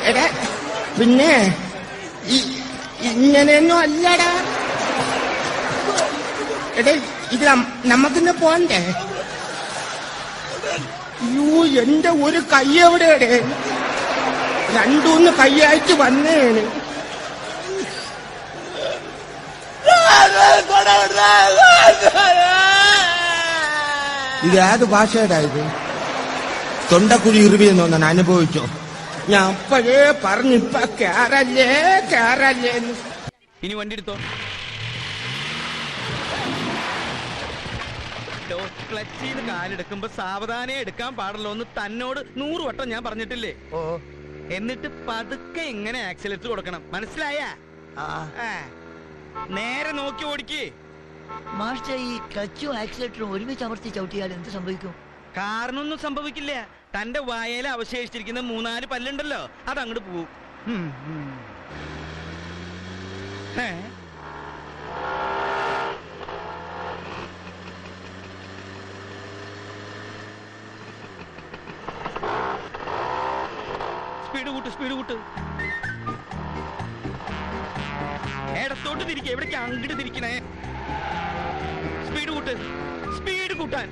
എടാ പിന്നെ ഇങ്ങനെയൊന്നും അല്ലടാ. എടേ ഇത് നമുക്കിന്ന് പോണ്ടേ? യൂ എന്റെ ഒരു കൈ എവിടെയടേ? രണ്ടൂന്ന് കൈയായിട്ട് വന്നേന്. ഇത് ഏത് ഭാഷയുടെ ഇത്? തൊണ്ടക്കുഴി ഇറിവിയെന്ന് തോന്നാൻ അനുഭവിച്ചോ? ഞാൻ അപ്പോഴേ പറഞ്ഞിപ്പ കേറല്ലേ കേറല്ലേ. ഇനി വണ്ടി എടുത്തോ. ക്ലച്ചിൽ കാലെടുക്കുമ്പോ സാവധാനം എടുക്കാൻ പാടുള്ളൂ എന്ന് തന്നോട് 100 വട്ടം ഞാൻ പറഞ്ഞിട്ടില്ലേ? എന്നിട്ട് പതുക്കെ ഇങ്ങനെ ആക്സിലേറ്റർ കൊടുക്കണം, മനസ്സിലായ? നേരെ നോക്കി ഓടിക്കേ. മാസ്റ്റർ, ഈ ക്ലച്ചും ആക്സിലേറ്ററും ഒരുമിച്ച് അമർത്തി ചവിട്ടിയാൽ എന്ത് സംഭവിക്കും? കാരണമൊന്നും സംഭവിക്കില്ല. തന്റെ വായയിൽ അവശേഷിച്ചിരിക്കുന്ന 3-4 പല്ലുണ്ടല്ലോ, അതങ്ങോട്ട് പോവും. സ്പീഡ് കൂട്ട്. ഇടത്തോട്ട് തിരിക്കുക. എവിടേക്ക് അങ്ങോട്ട് തിരിക്കണേ? സ്പീഡ് കൂട്ടാൻ.